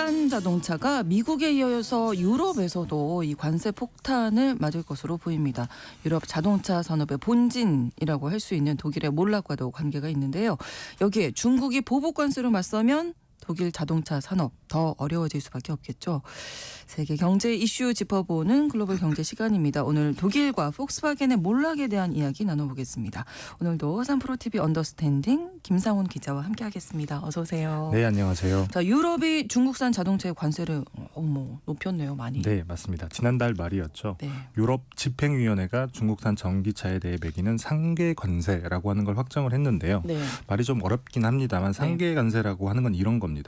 중국산 자동차가 미국에 이어서 유럽에서도 이 관세 폭탄을 맞을 것으로 보입니다. 유럽 자동차 산업의 본진이라고 할 수 있는 독일의 몰락과도 관계가 있는데요. 여기에 중국이 보복 관세로 맞서면 독일 자동차 산업 더 어려워질 수밖에 없겠죠. 세계 경제 이슈 짚어보는 글로벌 경제 시간입니다. 오늘 독일과 폭스바겐의 몰락에 대한 이야기 나눠보겠습니다. 오늘도 삼프로TV 언더스탠딩 김상훈 기자와 함께하겠습니다. 어서 오세요. 네, 안녕하세요. 자, 유럽이 중국산 자동차의 관세를 높였네요, 많이. 네, 맞습니다. 지난달 말이었죠. 네. 유럽 집행위원회가 중국산 전기차에 대해 매기는 상계 관세라고 하는 걸 확정을 했는데요. 네. 말이 좀 어렵긴 합니다만 상계 관세라고 하는 건 이런 겁니다.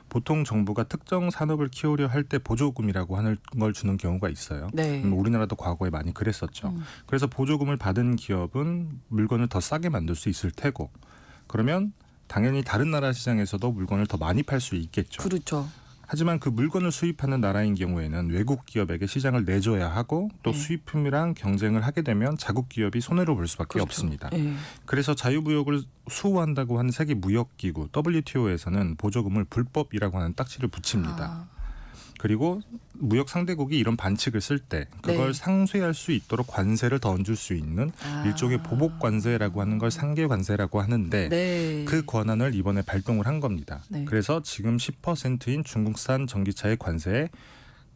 보통 정부가 특정 산업을 키우려 할 때 보조금이라고 하는 걸 주는 경우가 있어요. 네. 우리나라도 과거에 많이 그랬었죠. 그래서 보조금을 받은 기업은 물건을 더 싸게 만들 수 있을 테고, 그러면 당연히 다른 나라 시장에서도 물건을 더 많이 팔 수 있겠죠. 그렇죠. 하지만 그 물건을 수입하는 나라인 경우에는 외국 기업에게 시장을 내줘야 하고 또 네. 수입품이랑 경쟁을 하게 되면 자국 기업이 손해를 볼 수밖에 그렇죠. 없습니다. 네. 그래서 자유무역을 수호한다고 하는 세계무역기구 WTO에서는 보조금을 불법이라고 하는 딱지를 붙입니다. 그리고 무역 상대국이 이런 반칙을 쓸 때 그걸 네. 상쇄할 수 있도록 관세를 더 얹을 수 있는 일종의 보복 관세라고 하는 걸 상계 관세라고 하는데 네. 그 권한을 이번에 발동을 한 겁니다. 네. 그래서 지금 10%인 중국산 전기차의 관세에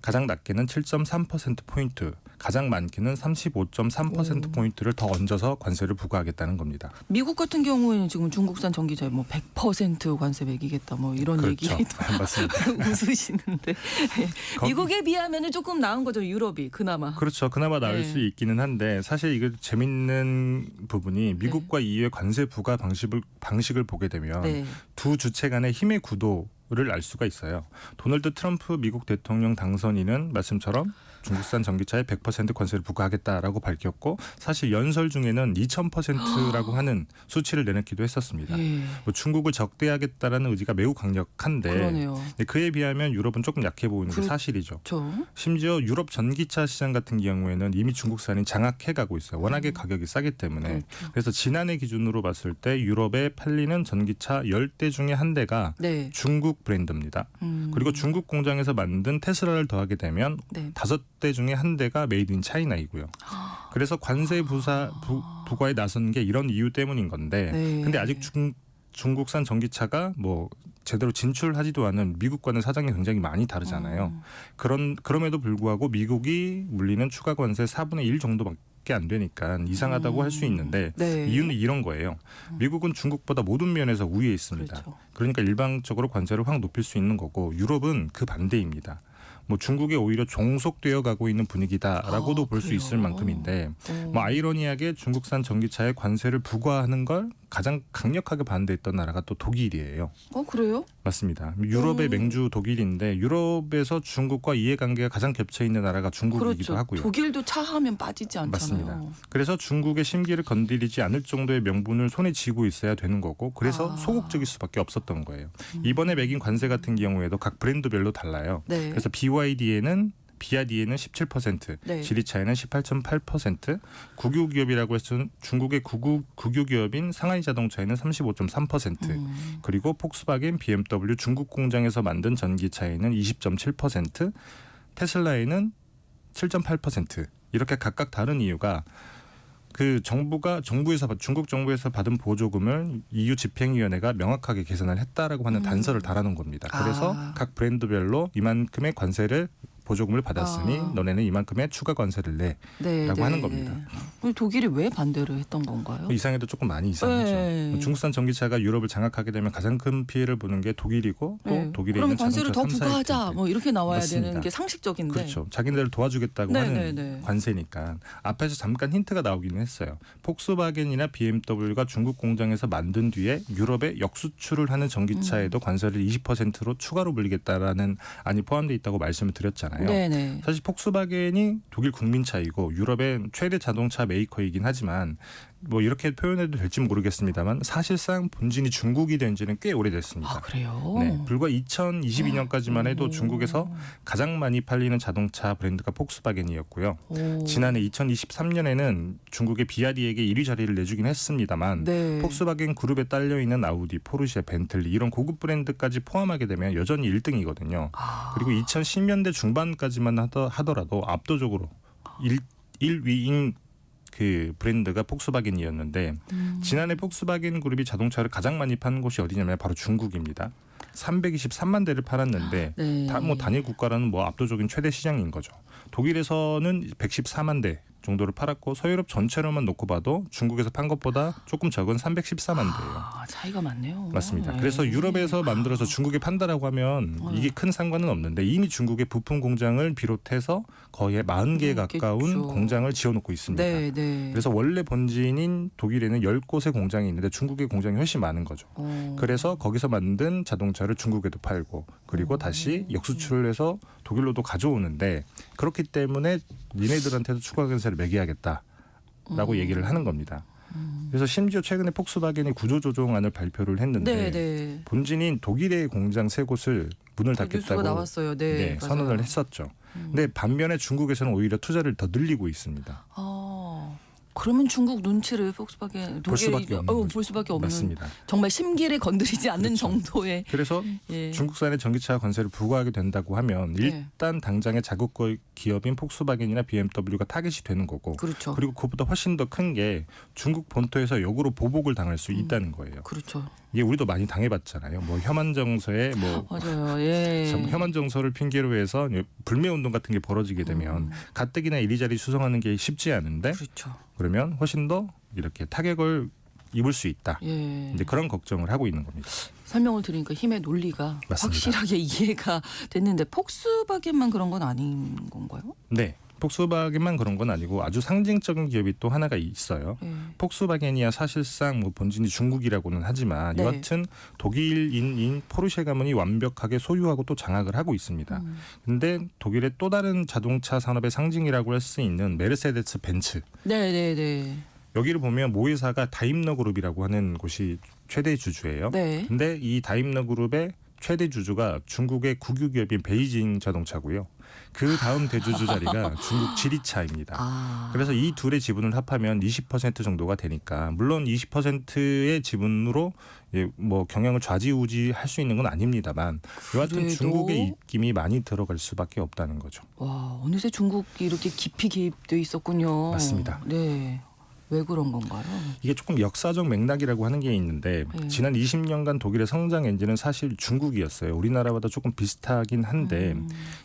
가장 낮게는 7.3%포인트, 가장 많게는 35.3%포인트를 더 얹어서 관세를 부과하겠다는 겁니다. 미국 같은 경우에는 지금 중국산 전기차에 100% 관세 매기겠다 이런 그렇죠. 얘기 맞습니다. 웃으시는데 미국에 비하면은 조금 나은 거죠, 유럽이 그나마. 그렇죠. 그나마 나을 네. 수 있기는 한데 사실 이게 재밌는 부분이 미국과 EU의 관세 부과 방식을 보게 되면 네. 두 주체 간의 힘의 구도를 알 수가 있어요. 도널드 트럼프 미국 대통령 당선인은 말씀처럼 중국산 전기차에 100% 관세를 부과하겠다라고 밝혔고 사실 연설 중에는 2000%라고 하는 수치를 내놓기도 했었습니다. 네. 중국을 적대하겠다라는 의지가 매우 강력한데 그러네요. 그에 비하면 유럽은 조금 약해 보이는 게 사실이죠. 그렇죠. 심지어 유럽 전기차 시장 같은 경우에는 이미 중국산이 장악해 가고 있어요. 워낙에 가격이 싸기 때문에. 그렇죠. 그래서 지난해 기준으로 봤을 때 유럽에 팔리는 전기차 10대 중에 한 대가 네. 중국 브랜드입니다. 그리고 중국 공장에서 만든 테슬라를 더하게 되면 네. 5대 중에 한 대가 메이드 인 차이나이고요. 그래서 관세 부과에 나선 게 이런 이유 때문인 건데 네. 근데 아직 중국산 전기차가 제대로 진출하지도 않은 미국과는 사정이 굉장히 많이 다르잖아요. 그럼에도 불구하고 미국이 물리는 추가 관세 4분의 1 정도밖에 안 되니까 이상하다고 할 수 있는데 네. 이유는 이런 거예요. 미국은 중국보다 모든 면에서 우위에 있습니다. 그렇죠. 그러니까 일방적으로 관세를 확 높일 수 있는 거고 유럽은 그 반대입니다. 중국에 오히려 종속되어 가고 있는 분위기다라고도 볼 수 그래요? 있을 만큼인데 아이러니하게 중국산 전기차에 관세를 부과하는 걸 가장 강력하게 반대했던 나라가 또 독일이에요. 그래요? 맞습니다. 유럽의 맹주 독일인데 유럽에서 중국과 이해관계가 가장 겹쳐 있는 나라가 중국이기도 그렇죠. 하고요. 독일도 차 하면 빠지지 않잖아요. 맞습니다. 그래서 중국의 심기를 건드리지 않을 정도의 명분을 손에 쥐고 있어야 되는 거고 그래서 소극적일 수밖에 없었던 거예요. 이번에 매긴 관세 같은 경우에도 각 브랜드별로 달라요. 네. 그래서 BYD에는 17%, 네. 지리차에는 18.8%, 국유기업이라고 해서 중국의 국유기업인 상하이 자동차에는 35.3%, 그리고 폭스바겐, BMW 중국 공장에서 만든 전기차에는 20.7%, 테슬라에는 7.8% 이렇게 각각 다른 이유가 중국 정부에서 받은 보조금을 EU 집행위원회가 명확하게 계산을 했다라고 하는 단서를 달아놓은 겁니다. 그래서 각 브랜드별로 이만큼의 보조금을 받았으니 너네는 이만큼의 추가 관세를 내라고 하는 겁니다. 독일이 왜 반대를 했던 건가요? 이상해도 조금 많이 이상하죠. 네. 중국산 전기차가 유럽을 장악하게 되면 가장 큰 피해를 보는 게 독일이고 또 독일에 그럼 있는 관세를 더 자동차 3사의 부과하자 브랜드. 이렇게 나와야 맞습니다. 되는 게 상식적인데. 그렇죠. 자기네들 도와주겠다고 하는 관세니까. 앞에서 잠깐 힌트가 나오기는 했어요. 폭스바겐이나 BMW가 중국 공장에서 만든 뒤에 유럽에 역수출을 하는 전기차에도 관세를 20%로 추가로 물리겠다라는 안이 포함되어 있다고 말씀을 드렸잖아요. 네네. 사실 폭스바겐이 독일 국민차이고 유럽의 최대 자동차 메이커이긴 하지만 뭐 이렇게 표현해도 될지 모르겠습니다만 사실상 본진이 중국이 된 지는 꽤 오래됐습니다. 아, 그래요? 네, 불과 2022년까지만 해도 중국에서 가장 많이 팔리는 자동차 브랜드가 폭스바겐이었고요. 지난해 2023년에는 중국의 비아리에게 1위 자리를 내주긴 했습니다만 네. 폭스바겐 그룹에 딸려있는 아우디, 포르쉐, 벤틀리 이런 고급 브랜드까지 포함하게 되면 여전히 1등이거든요. 그리고 2010년대 중반까지만 하더라도 압도적으로 1위인 그 브랜드가 폭스바겐이었는데 지난해 폭스바겐 그룹이 자동차를 가장 많이 파는 곳이 어디냐면 바로 중국입니다. 323만 대를 팔았는데 네. 단일 국가라는 압도적인 최대 시장인 거죠. 독일에서는 114만 대 정도를 팔았고 서유럽 전체로만 놓고 봐도 중국에서 판 것보다 조금 적은 314만 대예요. 아, 차이가 많네요. 맞습니다. 네. 그래서 유럽에서 만들어서 중국에 판다라고 하면 이게 큰 상관은 없는데 이미 중국의 부품 공장을 비롯해서 거의 40개에 가까운 그렇겠죠. 공장을 지어놓고 있습니다. 네, 네. 그래서 원래 본진인 독일에는 10곳의 공장이 있는데 중국의 공장이 훨씬 많은 거죠. 그래서 거기서 만든 자동차를 중국에도 팔고 그리고 다시 역수출을 해서 독일로도 가져오는데 그렇기 때문에 니네들한테도 추가 관세를 매겨야겠다라고 얘기를 하는 겁니다. 그래서 심지어 최근에 폭스바겐이 구조조정안을 발표를 했는데 네, 네. 본진인 독일의 공장 3곳을 문을 뉴스가 닫겠다고 나왔어요. 네, 맞아요. 선언을 했었죠. 근데 반면에 중국에서는 오히려 투자를 더 늘리고 있습니다. 그러면 중국 눈치를 폭스바겐 볼 수밖에 없는 거죠. 볼 수밖에 없는 맞습니다. 정말 심기를 건드리지 않는 그렇죠. 정도의 그래서 예. 중국산의 전기차 관세를 부과하게 된다고 하면 일단 당장의 자국 기업인 폭스바겐이나 BMW가 타겟이 되는 거고 그렇죠. 그리고 그것보다 훨씬 더 큰 게 중국 본토에서 역으로 보복을 당할 수 있다는 거예요. 그렇죠. 이게 우리도 많이 당해봤잖아요. 혐한 정서에 맞아요. 예. 혐한 정서를 핑계로 해서 불매 운동 같은 게 벌어지게 되면 가뜩이나 이리저리 수성하는 게 쉽지 않은데 그렇죠. 그러면 훨씬 더 이렇게 타격을 입을 수 있다. 예. 이제 그런 걱정을 하고 있는 겁니다. 설명을 들으니까 힘의 논리가 맞습니다. 확실하게 이해가 됐는데 폭스바겐만 그런 건 아닌 건가요? 네. 폭스바겐만 그런 건 아니고 아주 상징적인 기업이 또 하나가 있어요. 폭스바겐이야 사실상 본진이 중국이라고는 하지만 네. 여하튼 독일인인 포르쉐 가문이 완벽하게 소유하고 또 장악을 하고 있습니다. 근데 독일의 또 다른 자동차 산업의 상징이라고 할 수 있는 메르세데스 벤츠. 네. 여기를 보면 모회사가 다임러 그룹이라고 하는 곳이 최대 주주예요. 네. 근데 이 다임러 그룹의 최대 주주가 중국의 국유 기업인 베이징 자동차고요. 그 다음 대주주 자리가 중국 지리차입니다. 그래서 이 둘의 지분을 합하면 20% 정도가 되니까 물론 20%의 지분으로 경영을 좌지우지할 수 있는 건 아닙니다만 여하튼 중국의 입김이 많이 들어갈 수밖에 없다는 거죠. 와, 어느새 중국이 이렇게 깊이 개입돼 있었군요. 맞습니다. 네. 왜 그런 건가요? 이게 조금 역사적 맥락이라고 하는 게 있는데 지난 20년간 독일의 성장 엔진은 사실 중국이었어요. 우리나라보다 조금 비슷하긴 한데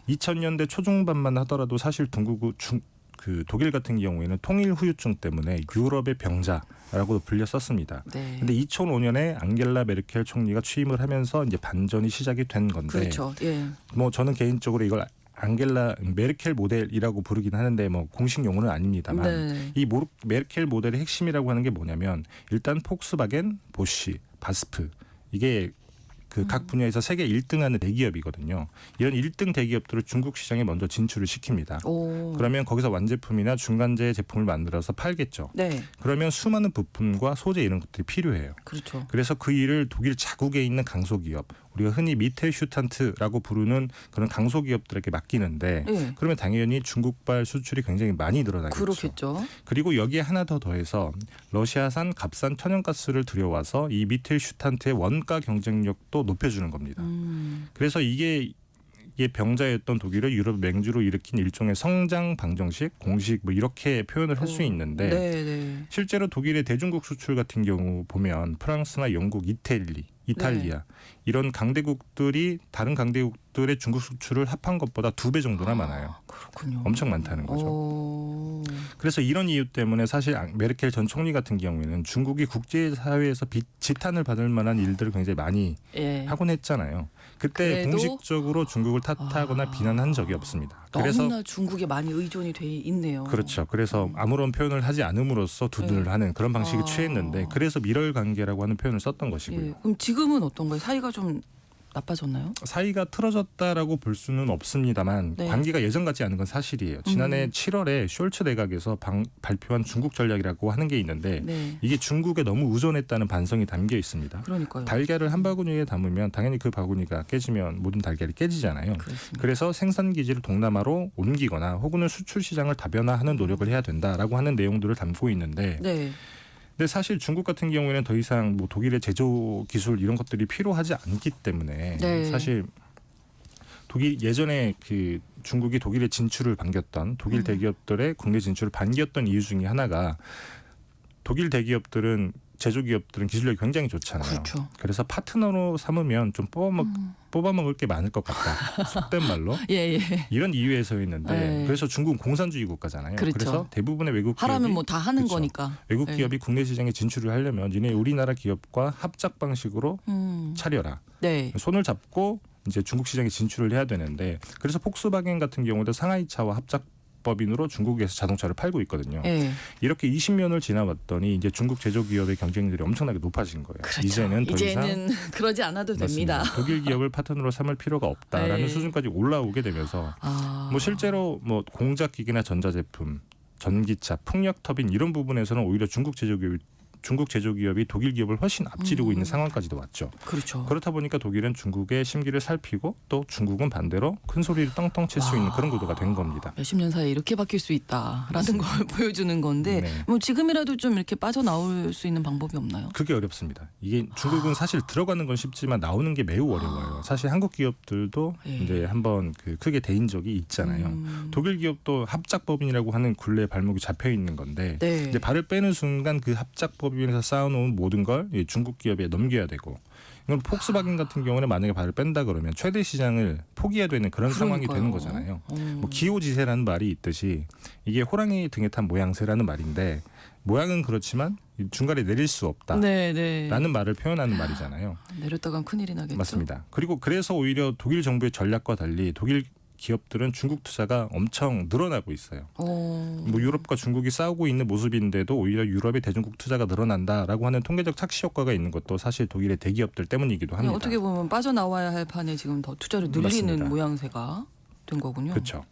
2000년대 초중반만 하더라도 사실 독일 같은 경우에는 통일 후유증 때문에 유럽의 병자라고 불렸었습니다. 네. 근데 2005년에 앙겔라 메르켈 총리가 취임을 하면서 이제 반전이 시작이 된 건데 그렇죠. 예. 저는 개인적으로 이걸 앙겔라 메르켈 모델이라고 부르긴 하는데 공식 용어는 아닙니다만 네. 이 메르켈 모델의 핵심이라고 하는 게 뭐냐면 일단 폭스바겐, 보쉬, 바스프 이게 각 분야에서 세계 1등하는 대기업이거든요. 이런 1등 대기업들을 중국 시장에 먼저 진출을 시킵니다. 그러면 거기서 완제품이나 중간재 제품을 만들어서 팔겠죠. 네. 그러면 수많은 부품과 소재 이런 것들이 필요해요. 그렇죠. 그래서 그 일을 독일 자국에 있는 강소기업, 우리가 흔히 미텔슈탄트라고 부르는 그런 강소기업들에게 맡기는데 네. 그러면 당연히 중국발 수출이 굉장히 많이 늘어나겠죠. 그렇겠죠. 그리고 여기에 하나 더 더해서 러시아산 값싼 천연가스를 들여와서 이 미텔슈탄트의 원가 경쟁력도 높여주는 겁니다. 그래서 이게 병자였던 독일을 유럽 맹주로 일으킨 일종의 성장 방정식, 공식 이렇게 표현을 할 수 있는데 네. 실제로 독일의 대중국 수출 같은 경우 보면 프랑스나 영국, 이탈리아 이런 강대국들이 다른 강대국들의 중국 수출을 합한 것보다 2배 정도나 많아요. 그렇군요. 엄청 많다는 거죠. 그래서 이런 이유 때문에 사실 메르켈 전 총리 같은 경우에는 중국이 국제사회에서 지탄을 받을 만한 일들을 굉장히 많이 하곤 했잖아요. 그때 공식적으로 중국을 탓하거나 비난한 적이 없습니다. 그래서 너무나 중국에 많이 의존이 돼 있네요. 그렇죠. 그래서 아무런 표현을 하지 않음으로써 두둔을 하는 그런 방식을 취했는데 그래서 밀월 관계라고 하는 표현을 썼던 것이고요. 그럼 지금은 어떤가요? 사이가 좀 나빠졌나요? 사이가 틀어졌다라고 볼 수는 없습니다만 네. 관계가 예전 같지 않은 건 사실이에요. 지난해 7월에 숄츠 내각에서 발표한 중국 전략이라고 하는 게 있는데 네. 이게 중국에 너무 의존했다는 반성이 담겨 있습니다. 그러니까요. 달걀을 한 바구니에 담으면 당연히 그 바구니가 깨지면 모든 달걀이 깨지잖아요. 그렇습니다. 그래서 생산 기지를 동남아로 옮기거나 혹은 수출 시장을 다변화하는 노력을 해야 된다라고 하는 내용들을 담고 있는데 네. 근데 사실 중국 같은 경우에는 더 이상 뭐 독일의 제조 기술 이런 것들이 필요하지 않기 때문에 네. 사실 독일 예전에 그 중국이 독일의 진출을 반겼던 독일 대기업들의 국내 진출을 반겼던 이유 중에 하나가 독일 대기업들은 제조기업들은 기술력이 굉장히 좋잖아요. 그렇죠. 그래서 파트너로 삼으면 좀 뽑아먹을 게 많을 것 같다. 속된 말로. 예. 이런 이유에서였는데 네. 그래서 중국은 공산주의 국가잖아요. 그렇죠. 그래서 대부분의 외국 기업이 하라면 뭐 다 하는 그렇죠. 거니까. 외국 네. 기업이 국내 시장에 진출을 하려면 니네 우리나라 기업과 합작 방식으로 차려라. 네. 손을 잡고 이제 중국 시장에 진출을 해야 되는데 그래서 폭스바겐 같은 경우도 상하이차와 합작법인으로 중국에서 자동차를 팔고 있거든요. 네. 이렇게 20년을 지나왔더니 이제 중국 제조기업의 경쟁률이 엄청나게 높아진 거예요. 그렇죠. 이제는 더 이상 그러지 않아도 됩니다. 맞습니다. 독일 기업을 파트너로 삼을 필요가 없다라는 네. 수준까지 올라오게 되면서 뭐 실제로 뭐 공작 기기나 전자제품, 전기차, 풍력 터빈 이런 부분에서는 오히려 중국 제조기업이 독일 기업을 훨씬 앞지르고 있는 상황까지도 왔죠. 그렇죠. 그렇다 보니까 독일은 중국의 심기를 살피고 또 중국은 반대로 큰 소리를 떵떵 칠 수 있는 그런 구도가 된 겁니다. 몇십 년 사이에 이렇게 바뀔 수 있다라는 걸 보여주는 건데 네. 뭐 지금이라도 좀 이렇게 빠져나올 수 있는 방법이 없나요? 그게 어렵습니다. 이게 중국은 사실 들어가는 건 쉽지만 나오는 게 매우 어려워요. 사실 한국 기업들도 예. 이제 한번 크게 대인 적이 있잖아요. 독일 기업도 합작법인이라고 하는 굴레에 발목이 잡혀 있는 건데 네. 이제 발을 빼는 순간 그 합작법인에서 쌓아놓은 모든 걸 중국 기업에 넘겨야 되고 이건 폭스바겐 같은 경우는 만약에 발을 뺀다 그러면 최대 시장을 포기해야 되는 그런 상황이 되는 거잖아요. 뭐 기호지세라는 말이 있듯이 이게 호랑이 등에 탄 모양새라는 말인데 모양은 그렇지만 중간에 내릴 수 없다. 네. 라는 말을 표현하는 말이잖아요. 내렸다간 큰일이 나겠죠. 맞습니다. 그리고 그래서 오히려 독일 정부의 전략과 달리 독일 기업들은 중국 투자가 엄청 늘어나고 있어요. 뭐 유럽과 중국이 싸우고 있는 모습인데도 오히려 유럽의 대중국 투자가 늘어난다라고 하는 통계적 착시 효과가 있는 것도 사실 독일의 대기업들 때문이기도 합니다. 어떻게 보면 빠져나와야 할 판에 지금 더 투자를 늘리는 맞습니다. 모양새가 된 거군요. 그렇죠.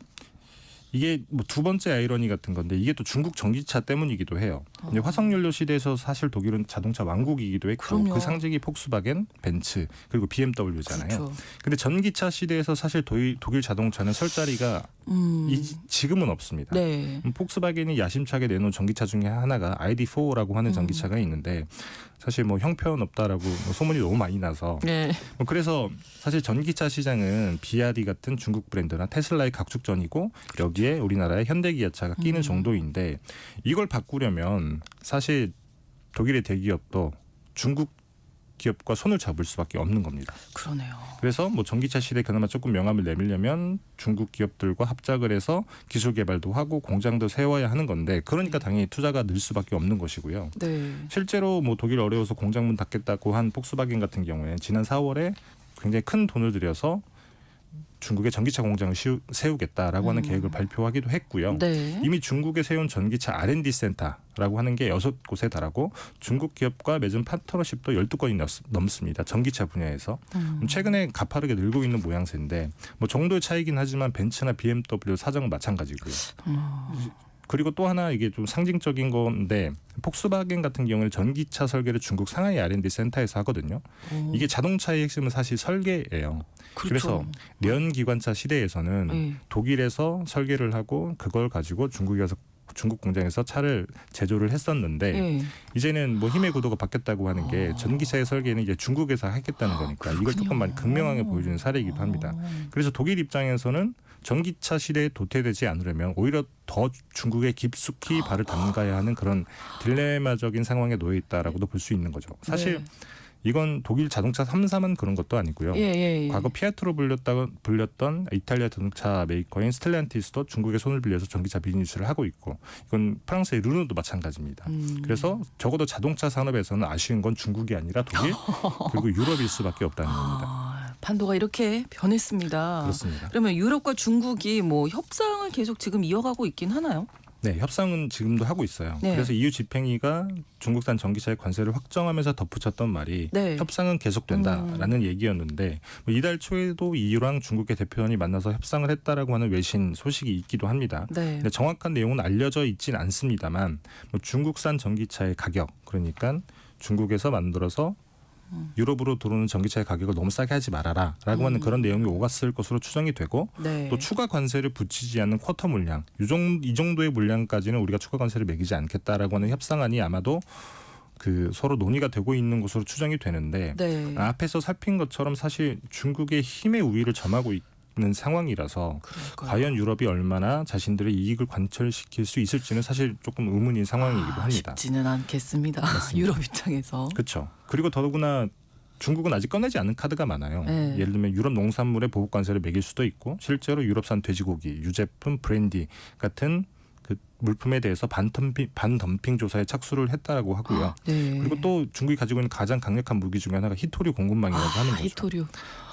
이게 뭐 두 번째 아이러니 같은 건데 이게 또 중국 전기차 때문이기도 해요. 이제 화석연료 시대에서 사실 독일은 자동차 왕국이기도 했고 그럼요. 그 상징이 폭스바겐, 벤츠 그리고 BMW잖아요. 그렇죠. 근데 전기차 시대에서 사실 독일 자동차는 설 자리가 지금은 없습니다. 네. 폭스바겐이 야심차게 내놓은 전기차 중에 하나가 ID4라고 하는 전기차가 있는데 사실 뭐 형편없다라고 소문이 너무 많이 나서 네. 그래서 사실 전기차 시장은 비아디 같은 중국 브랜드나 테슬라의 각축전이고 여기에 우리나라의 현대기아차가 끼는 정도인데 이걸 바꾸려면 사실 독일의 대기업도 중국 기업과 손을 잡을 수밖에 없는 겁니다. 그러네요. 그래서 뭐 전기차 시대에 그나마 조금 명암을 내밀려면 중국 기업들과 합작을 해서 기술 개발도 하고 공장도 세워야 하는 건데 그러니까 당연히 투자가 늘 수밖에 없는 것이고요. 네. 실제로 뭐 독일 어려워서 공장문 닫겠다고 한 폭스바겐 같은 경우에 지난 4월에 굉장히 큰 돈을 들여서 중국의 전기차 공장을 세우겠다라고 하는 계획을 발표하기도 했고요. 네. 이미 중국에 세운 전기차 R&D 센터라고 하는 게 6곳에 달하고 중국 기업과 맺은 파트너십도 12건이 넘습니다. 전기차 분야에서. 최근에 가파르게 늘고 있는 모양새인데 뭐 정도의 차이긴 하지만 벤츠나 BMW 사정은 마찬가지고요. 그리고 또 하나 이게 좀 상징적인 건데 폭스바겐 같은 경우는 전기차 설계를 중국 상하이 R&D 센터에서 하거든요. 이게 자동차의 핵심은 사실 설계예요. 그렇죠. 그래서 내연기관차 시대에서는 네. 독일에서 설계를 하고 그걸 가지고 중국 공장에서 차를 제조를 했었는데 네. 이제는 뭐 힘의 구도가 바뀌었다고 하는 게 전기차의 설계는 이제 중국에서 하겠다는 거니까 이걸 조금 많이 극명하게 보여주는 사례이기도 합니다. 그래서 독일 입장에서는 전기차 시대에 도태되지 않으려면 오히려 더 중국에 깊숙이 발을 담가야 하는 그런 딜레마적인 상황에 놓여 있다라고도 볼 수 있는 거죠. 사실 이건 독일 자동차 3사만 그런 것도 아니고요. 과거 피아트로 불렸던 이탈리아 자동차 메이커인 스텔란티스도 중국의 손을 빌려서 전기차 비즈니스를 하고 있고 이건 프랑스의 르노도 마찬가지입니다. 그래서 적어도 자동차 산업에서는 아쉬운 건 중국이 아니라 독일 그리고 유럽일 수밖에 없다는 겁니다. 판도가 이렇게 변했습니다. 그렇습니다. 그러면 유럽과 중국이 뭐 협상을 계속 지금 이어가고 있긴 하나요? 네, 협상은 지금도 하고 있어요. 네. 그래서 EU 집행위가 중국산 전기차의 관세를 확정하면서 덧붙였던 말이 네. 협상은 계속된다라는 얘기였는데 뭐 이달 초에도 EU랑 중국의 대표원이 만나서 협상을 했다라고 하는 외신 소식이 있기도 합니다. 네. 근데 정확한 내용은 알려져 있진 않습니다만 뭐 중국산 전기차의 가격, 그러니까 중국에서 만들어서 유럽으로 들어오는 전기차의 가격을 너무 싸게 하지 말아라라고 하는 그런 내용이 오갔을 것으로 추정이 되고 네. 또 추가 관세를 붙이지 않는 쿼터 물량, 이 정도의 물량까지는 우리가 추가 관세를 매기지 않겠다라고 하는 협상안이 아마도 그 서로 논의가 되고 있는 것으로 추정이 되는데 네. 앞에서 살핀 것처럼 사실 중국의 힘의 우위를 점하고 있는 상황이라서 그러니까요. 과연 유럽이 얼마나 자신들의 이익을 관철시킬 수 있을지는 사실 조금 의문인 상황이기도 합니다. 쉽지는 않겠습니다. 유럽 입장에서. 그렇죠. 그리고 더더구나 중국은 아직 꺼내지 않은 카드가 많아요. 네. 예를 들면 유럽 농산물에 보복 관세를 매길 수도 있고 실제로 유럽산 돼지고기, 유제품, 브랜디 같은 그 물품에 대해서 반덤핑 조사에 착수를 했다라고 하고요. 네. 그리고 또 중국이 가지고 있는 가장 강력한 무기 중에 하나가 히토류 공급망이라고 하는 거죠. 히토류.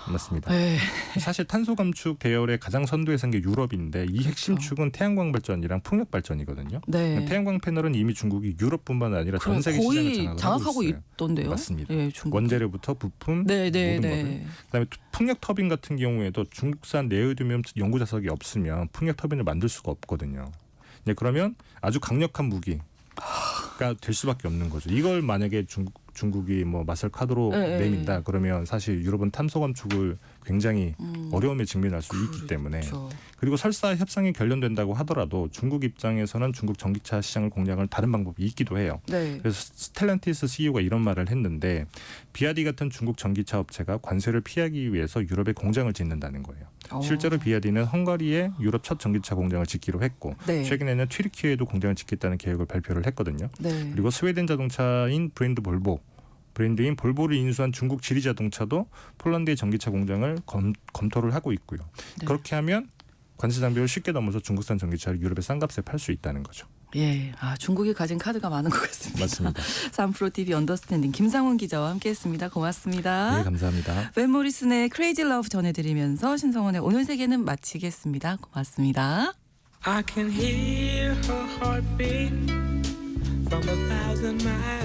맞습니다. 네. 사실 탄소 감축 계열의 가장 선두에 선 게 유럽인데 이 핵심 그렇죠. 축은 태양광 발전이랑 풍력 발전이거든요. 네. 태양광 패널은 이미 중국이 유럽뿐만 아니라 전 세계 시장을 거의 장악을 장악하고 하고 있어요. 있던데요. 맞습니다. 예, 중국. 원재료부터 부품 네. 모든 것을. 그다음에 풍력 터빈 같은 경우에도 중국산 네오디뮴 연구 자석이 없으면 풍력 터빈을 만들 수가 없거든요. 네, 그러면 아주 강력한 무기가 될 수밖에 없는 거죠. 이걸 만약에 중국이 뭐 마살 카드로 네, 내민다 그러면 사실 유럽은 탄소 감축을 굉장히 어려움에 직면할 수 있기 때문에 그렇죠. 그리고 설사 협상이 결론된다고 하더라도 중국 입장에서는 중국 전기차 시장을 공략할 다른 방법이 있기도 해요. 네. 그래서 스텔란티스 CEO가 이런 말을 했는데 비아디 같은 중국 전기차 업체가 관세를 피하기 위해서 유럽에 공장을 짓는다는 거예요. 실제로 비아디는 헝가리에 유럽 첫 전기차 공장을 짓기로 했고 네. 최근에는 튀르키예에도 공장을 짓겠다는 계획을 발표를 했거든요. 네. 그리고 스웨덴 자동차인 브랜드인 볼보를 인수한 중국 지리자동차도 폴란드의 전기차 공장을 검토를 하고 있고요. 네. 그렇게 하면 관세 장벽을 쉽게 넘어서 중국산 전기차를 유럽에 싼 값에 팔 수 있다는 거죠. 예, 중국이 가진 카드가 많은 것 같습니다. 맞습니다. 삼프로 TV 언더스탠딩 김상훈 기자와 함께했습니다. 고맙습니다. 네, 감사합니다. 밴 모리슨의 크레이지 러브 전해드리면서 신성원의 오늘 세계는 마치겠습니다. 고맙습니다. I can hear her heartbeat from 1,000 miles